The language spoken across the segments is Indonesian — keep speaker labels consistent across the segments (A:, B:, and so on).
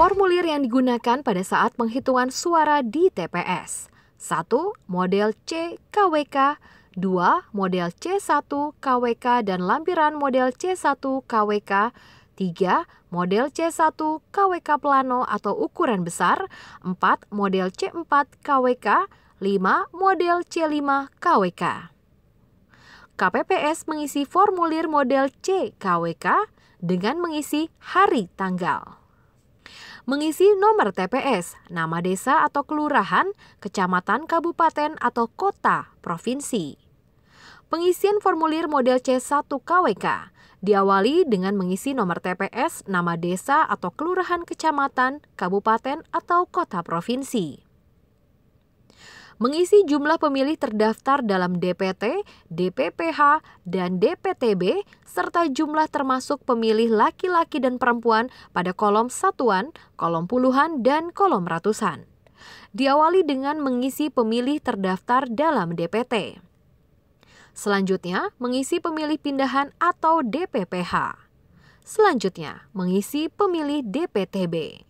A: Formulir yang digunakan pada saat penghitungan suara di TPS. 1. Model C KWK. 2. Model C1 KWK dan lampiran model C1 KWK. 3. Model C1 KWK plano atau ukuran besar. 4. Model C4 KWK. 5. Model C5 KWK. KPPS mengisi formulir model C KWK dengan mengisi hari tanggal. Mengisi nomor TPS, nama desa atau kelurahan, kecamatan, kabupaten, atau kota, provinsi. Pengisian formulir model C1 KWK diawali dengan mengisi nomor TPS, nama desa atau kelurahan, kecamatan, kabupaten, atau kota, provinsi. Mengisi jumlah pemilih terdaftar dalam DPT, DPPH, dan DPTB, serta jumlah termasuk pemilih laki-laki dan perempuan pada kolom satuan, kolom puluhan, dan kolom ratusan. Diawali dengan mengisi pemilih terdaftar dalam DPT. Selanjutnya, mengisi pemilih pindahan atau DPPH. Selanjutnya, mengisi pemilih DPTB.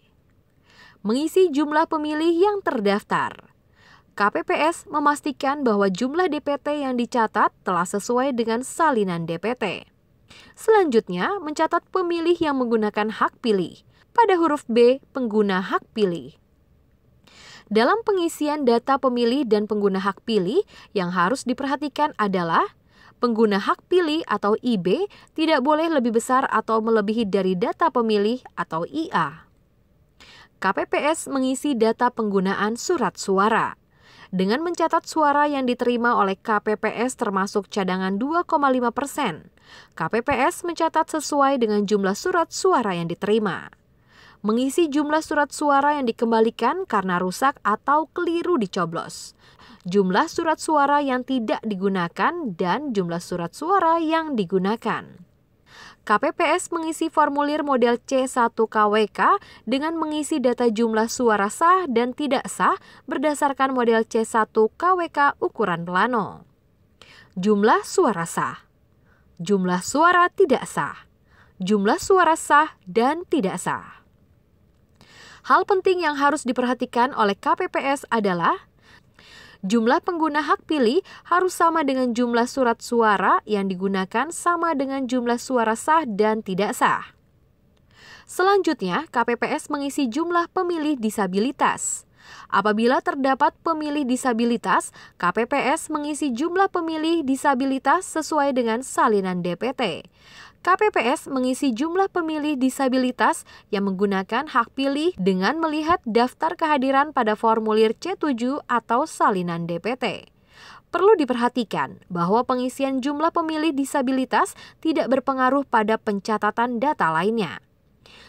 A: Mengisi jumlah pemilih yang terdaftar. KPPS memastikan bahwa jumlah DPT yang dicatat telah sesuai dengan salinan DPT. Selanjutnya, mencatat pemilih yang menggunakan hak pilih. Pada huruf B, pengguna hak pilih. Dalam pengisian data pemilih dan pengguna hak pilih, yang harus diperhatikan adalah pengguna hak pilih atau IB tidak boleh lebih besar atau melebihi dari data pemilih atau IA. KPPS mengisi data penggunaan surat suara. Dengan mencatat suara yang diterima oleh KPPS termasuk cadangan 2,5%, KPPS mencatat sesuai dengan jumlah surat suara yang diterima. Mengisi jumlah surat suara yang dikembalikan karena rusak atau keliru dicoblos. Jumlah surat suara yang tidak digunakan dan jumlah surat suara yang digunakan. KPPS mengisi formulir model C1 KWK dengan mengisi data jumlah suara sah dan tidak sah berdasarkan model C1 KWK ukuran plano. Jumlah suara sah, jumlah suara tidak sah, jumlah suara sah dan tidak sah. Hal penting yang harus diperhatikan oleh KPPS adalah jumlah pengguna hak pilih harus sama dengan jumlah surat suara yang digunakan sama dengan jumlah suara sah dan tidak sah. Selanjutnya, KPPS mengisi jumlah pemilih disabilitas. Apabila terdapat pemilih disabilitas, KPPS mengisi jumlah pemilih disabilitas sesuai dengan salinan DPT. KPPS mengisi jumlah pemilih disabilitas yang menggunakan hak pilih dengan melihat daftar kehadiran pada formulir C7 atau salinan DPT. Perlu diperhatikan bahwa pengisian jumlah pemilih disabilitas tidak berpengaruh pada pencatatan data lainnya.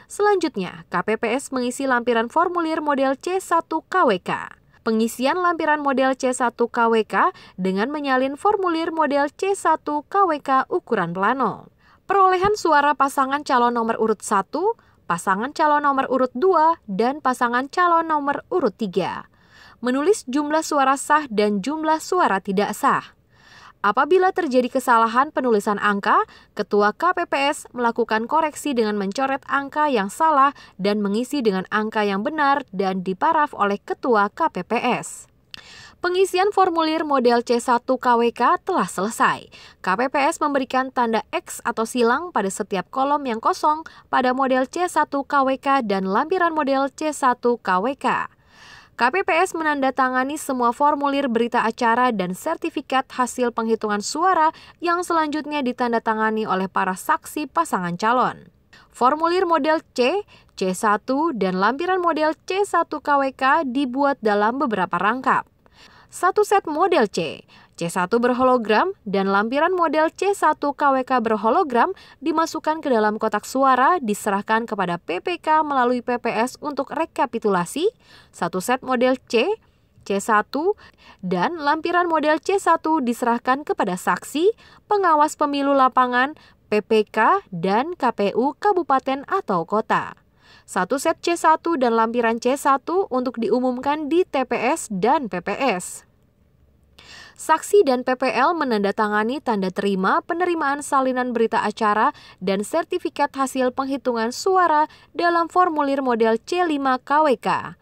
A: Selanjutnya, KPPS mengisi lampiran formulir model C1 KWK. Pengisian lampiran model C1 KWK dengan menyalin formulir model C1 KWK ukuran plano. Perolehan suara pasangan calon nomor urut 1, pasangan calon nomor urut 2, dan pasangan calon nomor urut 3. Menulis jumlah suara sah dan jumlah suara tidak sah. Apabila terjadi kesalahan penulisan angka, Ketua KPPS melakukan koreksi dengan mencoret angka yang salah dan mengisi dengan angka yang benar dan diparaf oleh Ketua KPPS. Pengisian formulir model C1 KWK telah selesai. KPPS memberikan tanda X atau silang pada setiap kolom yang kosong pada model C1 KWK dan lampiran model C1 KWK. KPPS menandatangani semua formulir berita acara dan sertifikat hasil penghitungan suara yang selanjutnya ditandatangani oleh para saksi pasangan calon. Formulir model C, C1, dan lampiran model C1 KWK dibuat dalam beberapa rangkap. Satu set model C, C1 berhologram, dan lampiran model C1 KWK berhologram dimasukkan ke dalam kotak suara, diserahkan kepada PPK melalui PPS untuk rekapitulasi. Satu set model C, C1, dan lampiran model C1 diserahkan kepada saksi, pengawas pemilu lapangan, PPK, dan KPU kabupaten atau kota. Satu set C1 dan lampiran C1 untuk diumumkan di TPS dan PPS. Saksi dan PPL menandatangani tanda terima penerimaan salinan berita acara dan sertifikat hasil penghitungan suara dalam formulir model C5 KWK.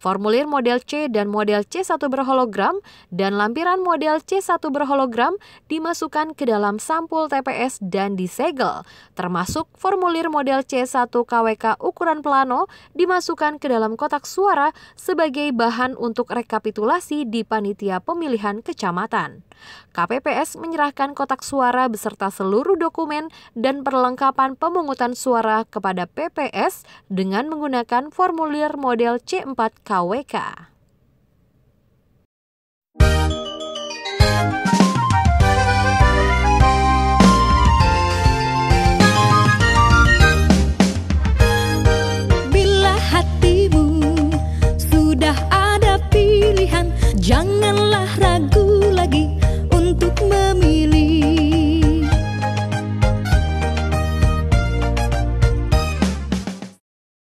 A: Formulir model C dan model C1 berhologram dan lampiran model C1 berhologram dimasukkan ke dalam sampul TPS dan disegel, termasuk formulir model C1 KWK ukuran plano dimasukkan ke dalam kotak suara sebagai bahan untuk rekapitulasi di panitia pemilihan kecamatan. KPPS menyerahkan kotak suara beserta seluruh dokumen dan perlengkapan pemungutan suara kepada PPS dengan menggunakan formulir model C4 KWK.